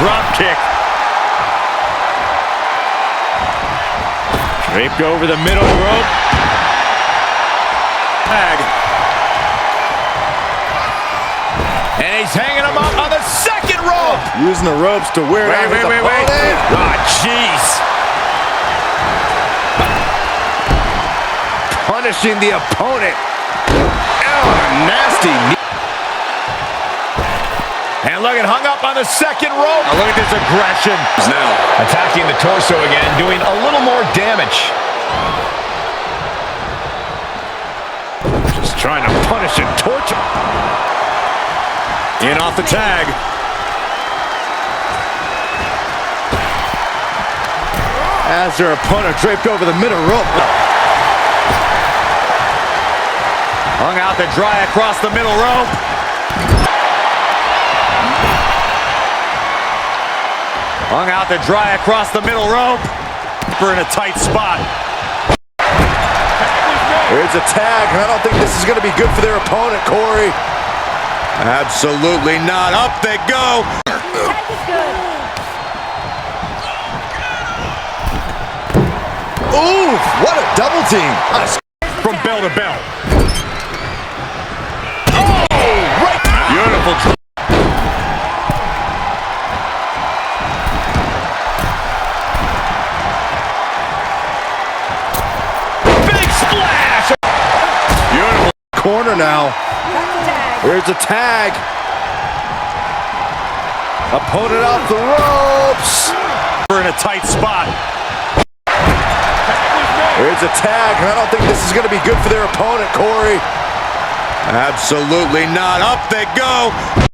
drop kick. Draped over the middle rope. Tag. And he's hanging him up on the second rope. Using the ropes to wear down his opponent. Oh, jeez. Punishing the opponent. Oh, nasty knee. And look, it hung up on the second rope. Now look at this aggression. He's now attacking the torso again, doing a little more damage. Just trying to punish and torture. In off the tag. As their opponent draped over the middle rope. Hung out to dry across the middle rope. Hung out to dry across the middle rope. We're in a tight spot. Here's a tag, and I don't think this is going to be good for their opponent, Corey. Absolutely not. Up they go. Ooh, what a double team. From bell to bell. Oh, right. Beautiful. Big splash. Beautiful. Corner now. Here's a tag. Opponent off the ropes. We're in a tight spot. Here's a tag, and I don't think this is going to be good for their opponent, Corey. Absolutely not. Up they go.